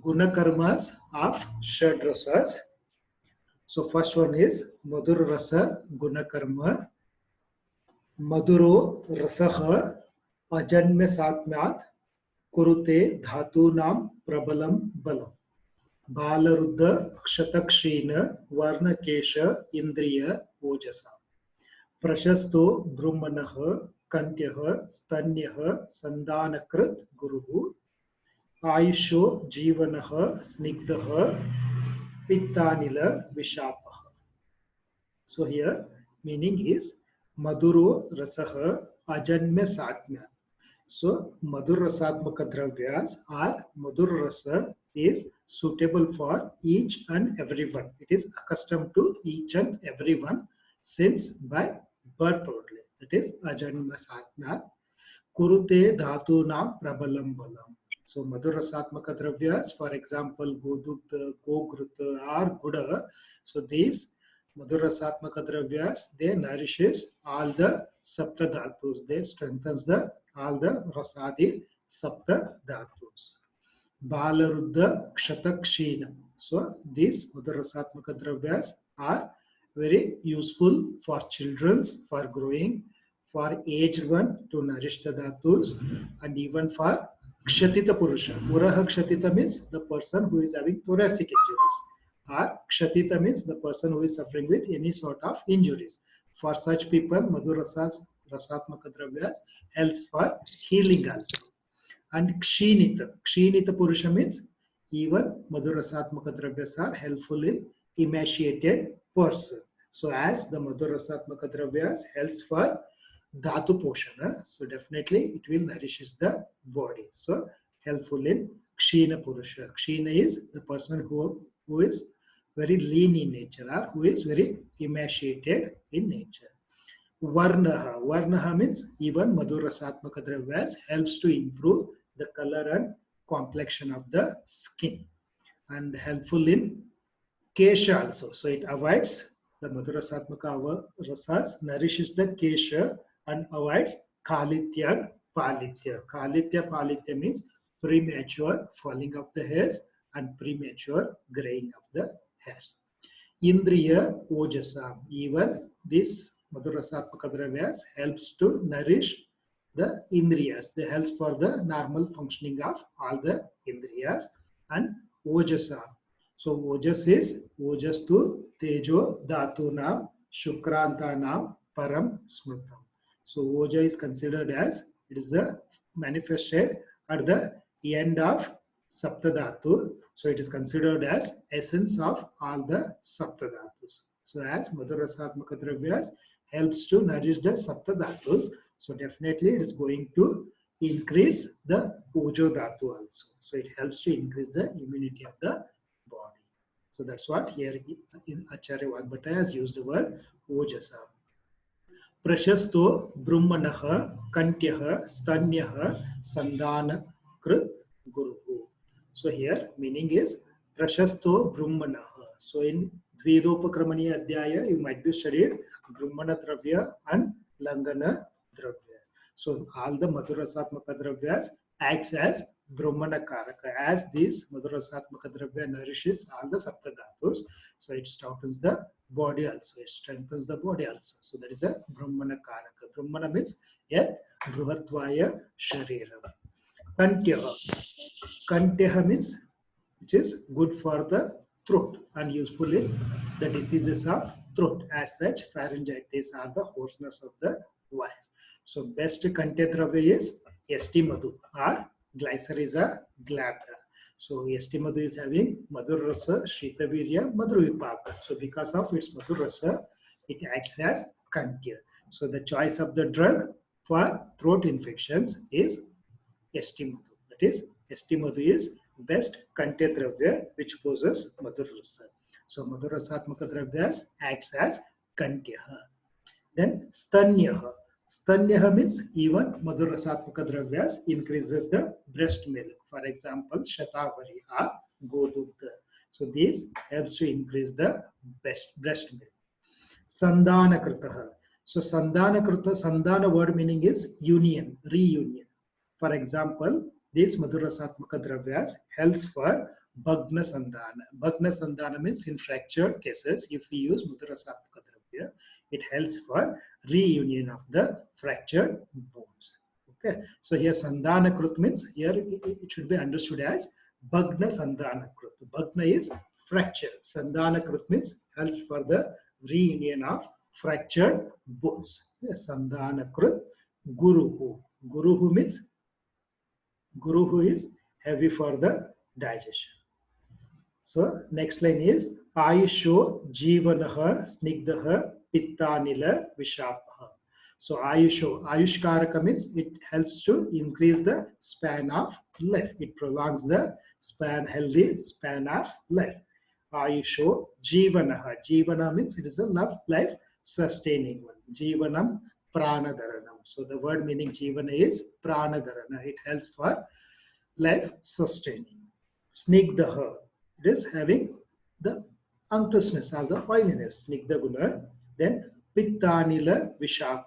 gunakarmas of Shadrasas. So first one is Madhur Rasa Gunakarma. Madhuro Rasaha Ajanme Satmyat Kurute Dhatunam Prabalam Balam. Balaruddha Kshatakshina Varnakesha Indriya Ojasa. Prashasto Brahmanaha Kantyaha Stanyaha Sandanakrit Guruhu. Ayusho Jivanaha Snigdaha Pittanila Vishapaha. So here meaning is Madhuro Rasaha Ajanme Satmya. So Madhur Rasatmaka Dravyas or Madhur Rasa is suitable for each and everyone. It is accustomed to each and everyone since by birth only. That is Ajanma Satmya. Kurute Dhatunam Prabalam Balam. So Madhur Rasatmaka Dravyas, for example, Godukta, Gogruta or Guda. So these Madhur Rasatmaka Dravyas, they nourishes all the Sapta Dhatus. They strengthens all the Rasadi Sapta Dhatus. Balaruddha Kshatakshina. So these Madhur Rasatmaka Dravyas are very useful for children, for growing, for aged one to nourish the Dhatus, and even for Kshatita Purusha. Muraha Kshatita means the person who is having thoracic injuries. Or Kshatita means the person who is suffering with any sort of injuries. For such people, Madhur Rasatmaka Dravyas helps for healing also. And Kshinita Purusha means even Madhur Rasatmaka Dravyas are helpful in emaciated person. So as the Madhur Rasatmaka Dravyas helps for Dhatu Poshana, so definitely it will nourishes the body. So helpful in Kshina Purusha. Kshina is the person who is very lean in nature or who is very emaciated in nature. Varnaha means even Madhur Rasatmaka Dravyas helps to improve the color and complexion of the skin, and helpful in Kesha also. So it avoids the Madhur Rasatmaka Rasas nourishes the Kesha and avoids Kalitya and Palitya. Kalitya Palitya means premature falling of the hairs and premature graying of the hairs. Indriya Ojasa. Even this Madhur Rasatmaka Dravyas helps to nourish the Indriyas. They helps for the normal functioning of all the Indriyas. And Ojasa. So Ojas is Ojastu Tejo Dhatunam Shukrantanam Param Smrutam. So Oja is considered as it is the manifested at the end of Saptadhatu. So it is considered as essence of all the Saptadhatus. So as Madhur Rasatmaka Dravyas helps to nourish the Saptadhatus, so definitely it is going to increase the Ojo Dhatu also. So it helps to increase the immunity of the body. So that's what here in Acharya Vagbhata has used the word Ojasa. Prashasto Brahmanaha Kantyaha Stanyaha Sandana Krit Guruhu. So here meaning is Prashasto Brahmanaha. So in Dvedopakramaniya Adhyaya you might be studied Brahmana Dravya and Langana Dravya. So all the Madhur Rasatmaka Dravyas acts as Brahmana Karaka. As this Madhur Rasatmaka Dravya nourishes all the Saptadhatus, so it strengthens the body also. It strengthens the body also. So that is a Brahmana Karaka. Brahmana means yet Bruhatvaya Sharira. Kantyaha. Kantyaha means which is good for the throat and useful in the diseases of throat. As such, pharyngitis are the hoarseness of the voice. So best Kantya Dravya is St. Madhu or Glycyrrhiza glabra. So St. Madhu is having Madhur Rasa, Shitavirya, Madhur Vipaka. So because of its Madhur Rasa, it acts as Kantya. So the choice of the drug for throat infections is St. Madhu. That is, St. Madhu is best Kantya Dravya which possesses Madhur Rasa. So Madhur Rasatmaka Dravyas acts as Kantya. Then Stanyaha. Stanyaha means even Madhur Rasatmaka Dravyas increases the breast milk. For example, Shatavari or Godukta. So this helps to increase the breast milk. Sandana Kritaha. So Sandana Krita, Sandana word meaning is union, reunion. For example, this Madhur Rasatmaka Dravyas helps for Bhagna Sandhana. Bhagna Sandhana means in fractured cases, if we use Madhurasatmaka Dravya, it helps for reunion of the fractured bones. Okay, so here Sandhana Krut means here it should be understood as Bhagna Sandhana Krut. Bhagna is fracture. Sandhana Krut means helps for the reunion of fractured bones. Yes, Sandhana Krut. Guruhu. Guruhu means Guruhu is heavy for the digestion. So next line is Ayusho Jivanaha Snigdaha Pittanila Vishapaha. So Ayushkaraka means it helps to increase the span of life. It prolongs the healthy span of life. Ayusho Jivanaha. Jivana means it is a life sustaining one. Jivanam Pranadaranam. So the word meaning Jivana is Pranadarana. It helps for life sustaining. Snigdaha. It is having the unctuousness or the oiliness. Snigdha guna. Then Pittanila Vishapaha.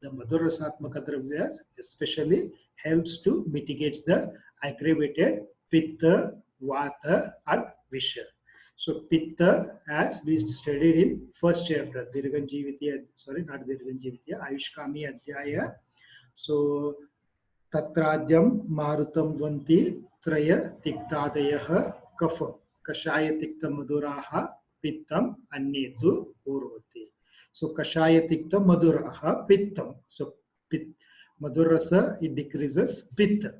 The Madhurasatmaka Dravyas especially helps to mitigate the aggravated Pitta, Vata and Visha. So Pitta, as we studied in first chapter, Dirganjivitya, sorry, not Dirganjivitya, Ayushkami Adhyaya. So Tatradyam Marutam Dvanti Traya Tiktadayah Kafam Kashaya Tikta Maduraha Pittam Annetu Urvati. So Kashaya Tikta Maduraha Pittam. So Madurasa it decreases Pitta.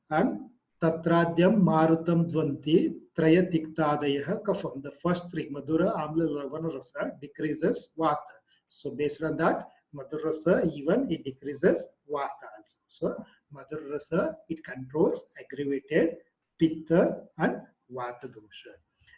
And Tatradyam Marutam Dvanti Traya Tiktadayah Kafam. The first three Madura Amla Ravana Rasa decreases Vata. So based on that, Madhurasa even it decreases Vata also. So Madhurasa it controls aggravated Pitta and Vata dosha.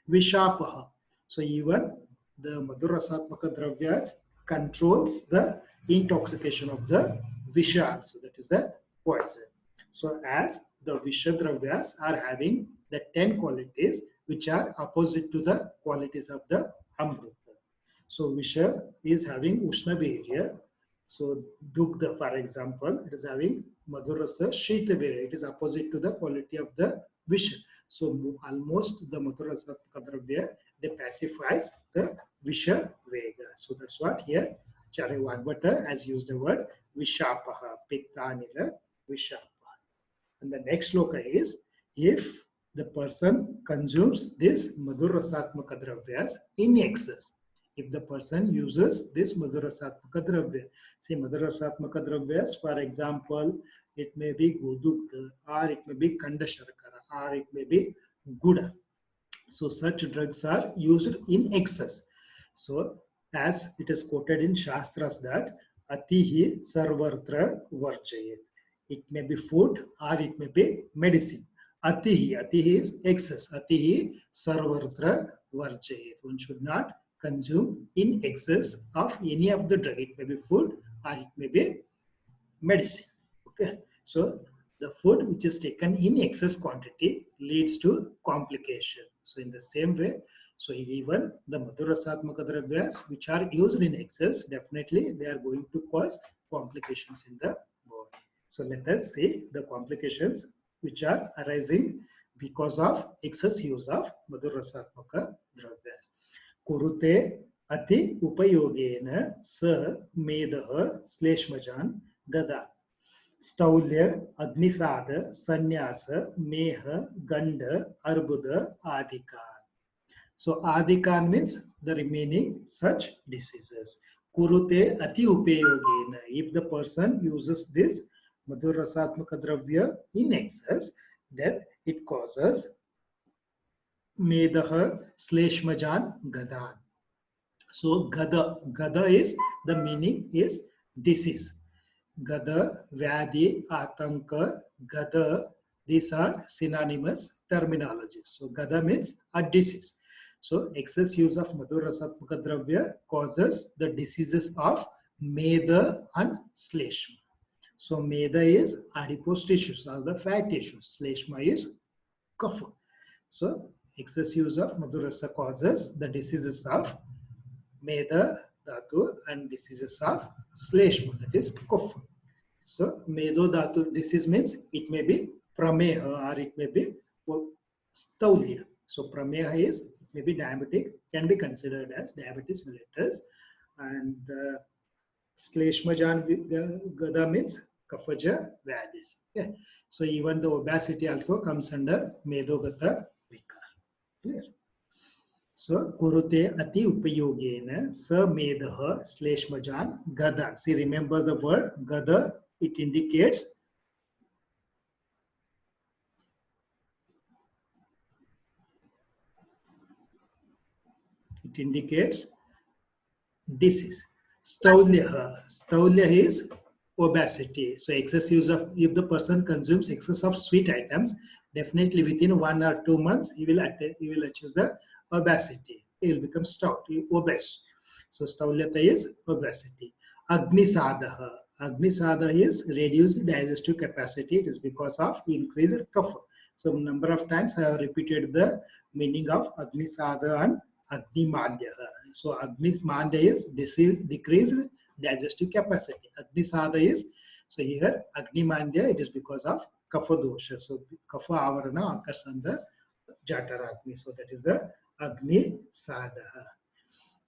Vishapaha. So even the Madhurasatmaka Dravyas controls the intoxication of the Visha also. That is the poison. So as the Visha Dravyas are having the 10 qualities which are opposite to the qualities of the Amrita. So Visha is having Ushna Virya. So Dugdha, for example, it is having Madhurasa Shita Virya. It is opposite to the quality of the Visha. So almost the Madhurasatmaka Dravya, they pacifies the Visha Vega. So that's what here Acharya Vagbhata has used the word Vishapaha, Pittanila Vishapaha. And the next sloka is, if the person consumes this Madhurasatmaka Dravyas in excess, if the person uses this Madhurasatmaka Dravya. See, Madhurasatmaka Dravyas, for example, it may be Godugdha, or it may be Kandasharkara, or it may be Guda. So such drugs are used in excess. So as it is quoted in Shastras that Atihi Sarvartra Varjayet. It may be food or it may be medicine. Atihi is excess. Atihi Sarvartra Varjayet. One should not consume in excess of any of the drug. It may be food or it may be medicine. Okay, so the food which is taken in excess quantity leads to complication. So in the same way, so even the Madhurasatmaka Dravyas which are used in excess, definitely they are going to cause complications in the body. So let us see the complications which are arising because of excess use of Madhurasatmaka Dravyas. Kurute ati upayogena sa medah sleshmajan gada. Staulya, Agnisada, Sannyasa, Meha, Ganda, Arbuda, Adikan. So Adikan means the remaining such diseases. Kurute ati upayogena. If the person uses this Madhurasatmaka Dravya in excess, then it causes Medaha, Sleshmajan, Gadan. So Gada is the meaning is disease. Gada, Vyadi, Atanka, Gada, these are synonymous terminologies. So Gada means a disease. So excess use of Madhurasatmaka Dravya causes the diseases of Meda and Sleshma. So Meda is adipose tissues or the fat tissues. Sleshma is kapha. So excess use of Madhurasa causes the diseases of Meda, Dhatu and diseases of Sleshma, that is kapha. So Medo Dhatu disease means it may be Prameha or it may be Staulya. So prameha is, it may be diabetic, can be considered as diabetes mellitus. And Shleshmajan Gada means Kafaja Vyadis. Okay. So even the obesity also comes under Medogata Vikar. Clear? So Kurute Ati Upayogena Sa Medaha Shleshmajan Gada. See, remember the word Gada, it indicates disease. Staulya is obesity. So excess use of, if the person consumes excess of sweet items, definitely within 1 or 2 months he will achieve the obesity. He will become stout, obese. So staulyata is obesity. Agnisadaha. Agnisadaha is reduced digestive capacity. It is because of increased kapha. So number of times I have repeated the meaning of Agnisadaha and Agnimadya. So Agnimadya is decreased digestive capacity. Agnisada is, so here Agnimadya, it is because of kapha dosha. So kapha avarana occurs on the Jataragni. So that is the Agnisada.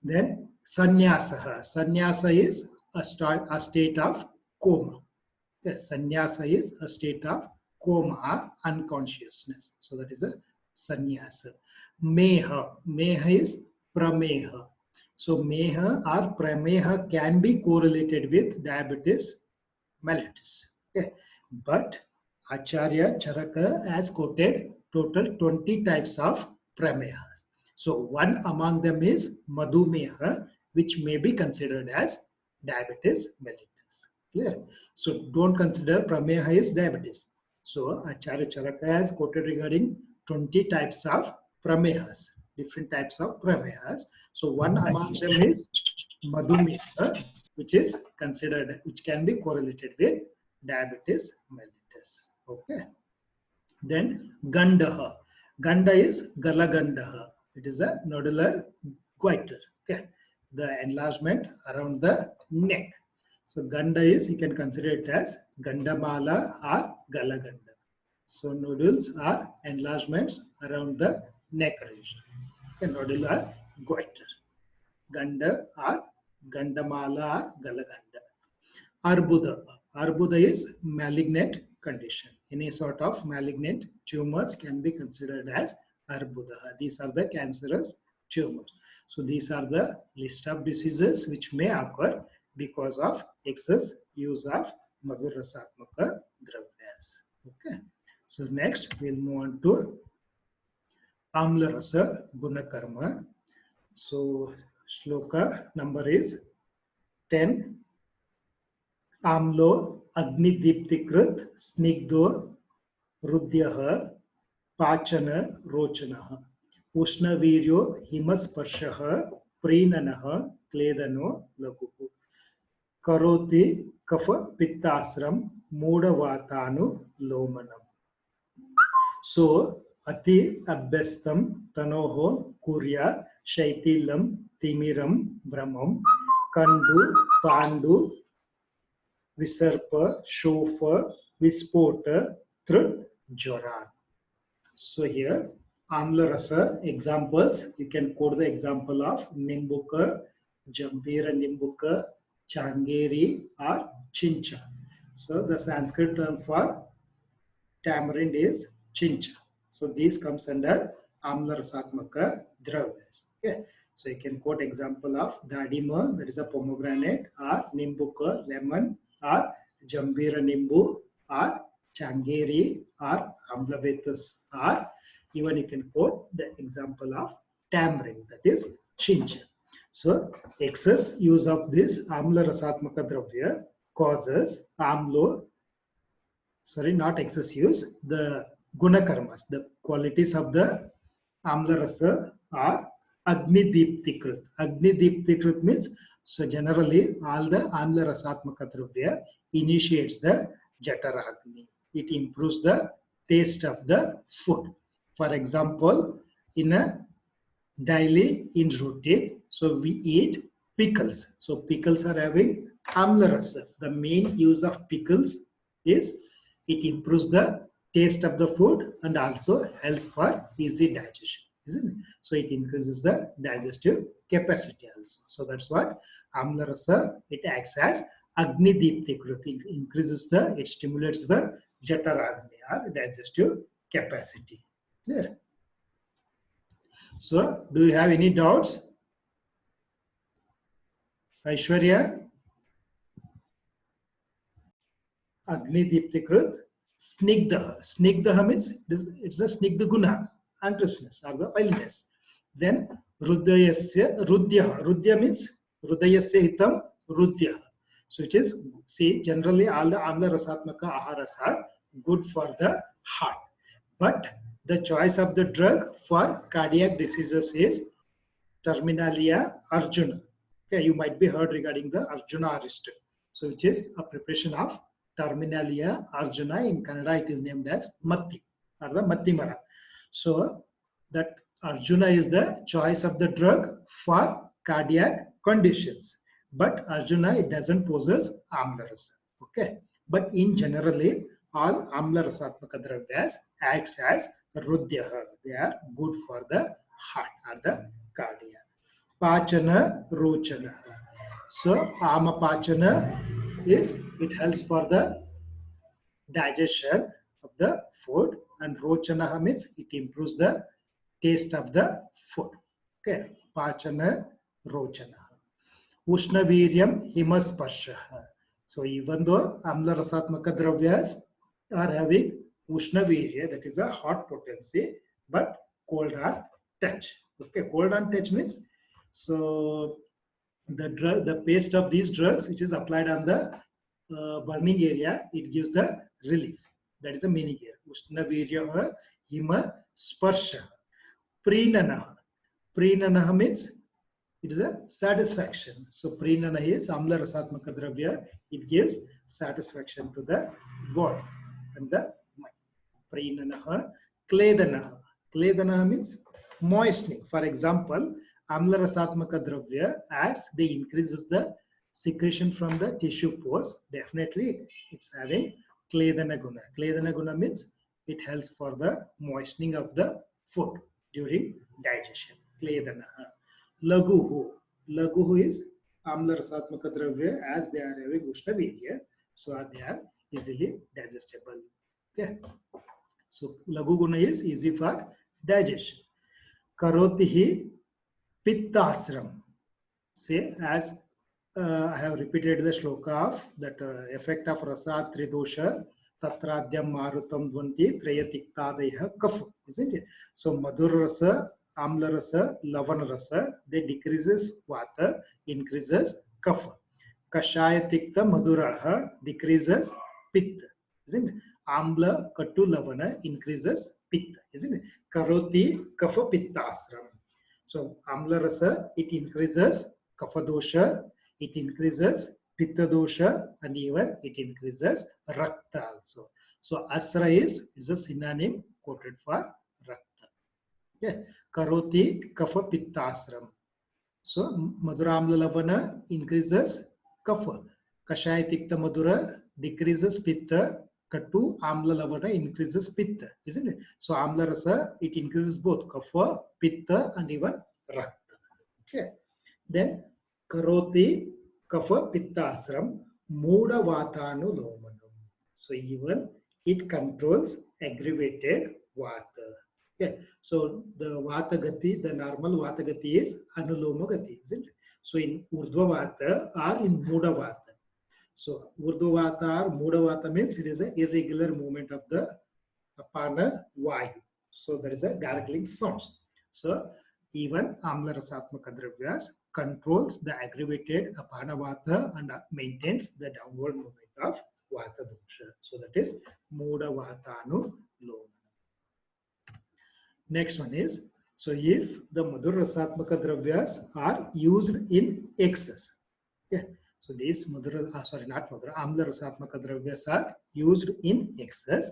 Then Sannyasa. Sannyasa is a state of coma. Yes, sannyasa is a state of coma or unconsciousness. So that is a sannyasa. Meha. Meha is prameha. So meha or prameha can be correlated with diabetes mellitus. Okay. But Acharya Charaka has quoted total 20 types of prameha. So one among them is madhumeha, which may be considered as diabetes mellitus. Clear? So don't consider prameha is diabetes. So Acharya Charaka has quoted regarding 20 types of pramehas, different types of pramehas. So one among them is madhumeha, which is considered, which can be correlated with diabetes mellitus. Okay. Then Gandaha. Ganda is Galagandaha. It is a nodular goiter. Okay. The enlargement around the neck. So Ganda is, you can consider it as Gandamala or Galaganda. So nodules are enlargements around the neck region. Okay. Nodular goiter. Ganda or Gandamala or Galaganda. Arbuda. Arbuda is malignant condition. Any sort of malignant tumors can be considered as Arbuda. These are the cancerous tumors. So these are the list of diseases which may occur because of excess use of Madhurasatmaka dravyas. Okay. So next we'll move on to Amla Rasa Gunakarma. So shloka number is 10. Amlo Agnidiptikrit Snigdho Rudyah Pachana Rochanaha Ushnaviryo Himasparshaha Prinanaha Kledano Laguhu Karoti Kafa Pittasram Mudavatanu Lomanam. So Ati Abhestam Tanoho Kurya Shaitilam Timiram Brahmam Kandu Pandu Visarpa, Shofa, Vispota, Trut, Joran. So here, Amla Rasa examples, you can quote the example of Nimbuka, Jambira Nimbuka, Changeri, or Chincha. So the Sanskrit term for tamarind is Chincha. So this comes under Amla Rasatmaka Dravyas. Okay. So you can quote example of Dadima, that is a pomegranate, or Nimbuka, lemon, or Jambira Nimbu, or Changeri, or Amlavetus, or even you can quote the example of tamarind, that is Chincha. So excess use of this Amla Rasatmaka Dravya causes not excess use, the Gunakarmas, the qualities of the Amla Rasa are Agnidiptikrit. Agnidiptikrit means, so generally all the Amla Rasatmaka Dravya initiates the Jataragni. It improves the taste of the food. For example, in a daily in routine, so we eat pickles. So pickles are having Amla Rasa. The main use of pickles is it improves the taste of the food and also helps for easy digestion, isn't it? So it increases the digestive capacity also. So that's what Amla Rasa, it acts as Agni Deepti Kriti. It increases it stimulates the Jataragni or digestive capacity. Clear? So do you have any doubts? Aishwarya? Agni Deeptikrit, Snigdha. Snigdha means it's a Snigdha Guna, anxiousness or the oiliness. Then Rudayasya, Rudya. Rudya means Rudayasya Hitam, Rudya. So it is, see, generally all the Amla Rasatmaka Aharas are good for the heart. But the choice of the drug for cardiac diseases is Terminalia Arjuna. Okay, you might be heard regarding the Arjuna Arist. So which is a preparation of Terminalia Arjuna. In Kannada it is named as Matti or the Matti Mara. So that Arjuna is the choice of the drug for cardiac conditions. But Arjuna, it doesn't possess Amla Rasa. Okay. But in generally, all Amla Rasatmaka Dravyas acts as Rudyaha. They are good for the heart or the cardiac. Pachana Rochana. So Amapachana is, it helps for the digestion of the food, and Rochana means it improves the taste of the food. Okay. Pachana Rochana. Ushnaviryam Himasparsha. So even though Amla Rasatmaka Dravyas are having Ushnavirya, that is a hot potency, but cold on touch. Okay, cold on touch means, so the paste of these drugs which is applied on the burning area, it gives the relief. That is the meaning here. Ushnavirya Hima Sparsha. Prinanaha. Prinanaha means it is a satisfaction. So Prinana is Amla Rasatmaka Dravya. It gives satisfaction to the body and the mind. Prinanaha. Kledanaha. Kledanaha means moistening. For example, Amla Rasatmaka Dravya, as they increases the secretion from the tissue pores, definitely it's having Kledana Guna. Kledana Guna means it helps for the moistening of the food during digestion. Kledanaha. Laguhu. Laguhu is Amla Rasatmaka Dravya, as they are having Ushnavirya, so they are easily digestible. Okay. So Lagu Guna is easy for digestion. Karotihi Pittasram. Say, as I have repeated the shloka of that effect of Rasa Tridosha Tatradyam Marutam Dvanti Trayatiktadaya Kaf, isn't it? So Madhur Rasa, Amla Rasa, Lavana Rasa, they decreases Vata, increases Kapha. Kashaya Tikta Madhuraha decreases Pitta, isn't it? Amla Katu Lavana increases Pitta, isn't it? Karoti Kapha Pittasram. So Amla Rasa, it increases Kapha Dosha, it increases Pitta Dosha, and even it increases Rakta also. So Asra is a synonym quoted for Rakta. Okay. Karoti Kapha Pittasram. So Madhura Amla Lavana increases Kapha. Kashaya Tikta Madhura decreases Pitta. Katu Amla Lavana increases Pitta, isn't it? So Amla Rasa, it increases both Kapha, Pitta, and even Rakta. Okay. Then Karoti Kapha Pittasram Muda Vatanu Lomanam. So even it controls aggravated Vata. Okay. So the Vata Gati, the normal Vata Gati is Anuloma Gati, isn't it? So in Urdhva Vata or in Muda Vata. So Urdhva Vata or Muda Vata means it is an irregular movement of the Apana Vayu. So there is a gargling sound. So even Amla Rasatmaka Dravyas controls the aggravated Apana Vata and maintains the downward movement of Vata Dosha. So that is Muda Vatanu Loma. Next one is, so if the Madhur Rasatmaka Dravyas are used in excess. Okay. So these Madhura, not Madhura, Amla Rasatmaka Dravyas are used in excess.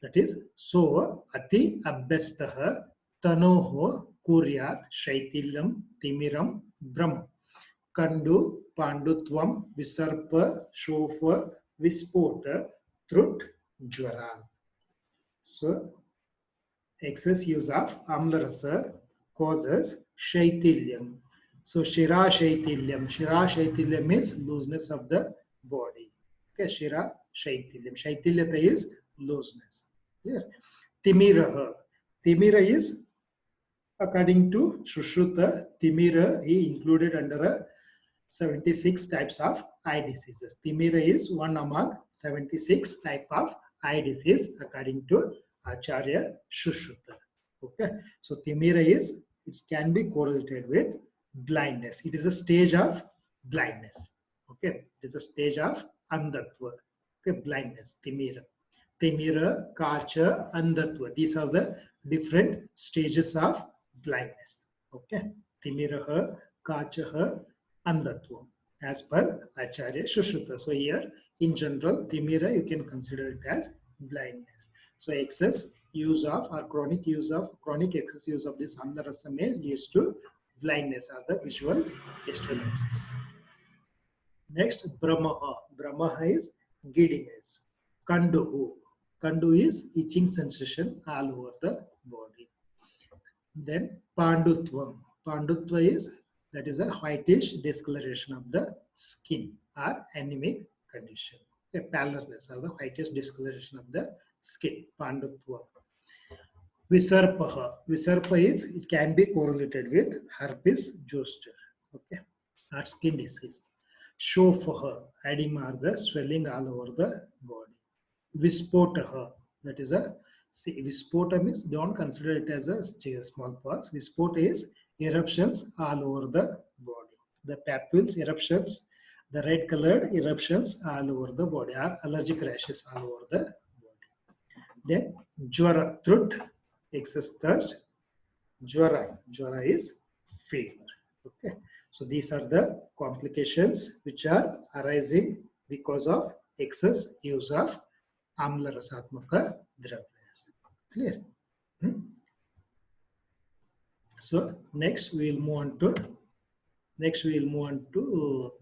That is, so Ati Abhyastaha Tanoho Kuryat Shaitilam Timiram Brahma Kandu Pandutvam Visarpa Shofa Vispota Trut Jwara. So excess use of amla rasa causes shaitilyam. So shira shaitilyam means looseness of the body. Okay, shira shaitilyam. Shaitilyata is looseness. Clear? Timira is, according to Sushruta, Timira he included under a 76 types of eye diseases. Timira is one among 76 type of eye disease according to Acharya Sushruta. Okay, so Timira is, it can be correlated with blindness. It is a stage of blindness. Okay, it is a stage of Andhatva. Okay, blindness, Timira. Timira, Kacha, Andhatva. These are the different stages of blindness. Okay, Timiraha, Kachaha, Andhatva, as per Acharya Sushruta. So here, in general, Timira, you can consider it as blindness. So excess use of or chronic excess use of this Amla Rasa may leads to blindness or the visual disturbances. Next, Brahmaha. Brahmaha is giddiness. Kanduhu. Kandu is itching sensation all over the body. Then Pandutvam. Pandutva is, that is a whitish discoloration of the skin or anemic condition. A pallorness or the whitish discoloration of the skin. Pandutva. Visarpaha. Visarpa is, it can be correlated with herpes zoster. Okay, or skin disease. Shofaha. Edema or the swelling all over the body. Vispotaha. That is a, see, Vispota means don't consider it as a smallpox. Vispota is eruptions all over the body. The papules eruptions, the red colored eruptions all over the body, or allergic rashes all over the body. Then Jwara, throat, excess thirst. Jwara is fever. Okay, so these are the complications which are arising because of excess use of Amla Rasatmaka Dravyas. Clear? So next we will move on to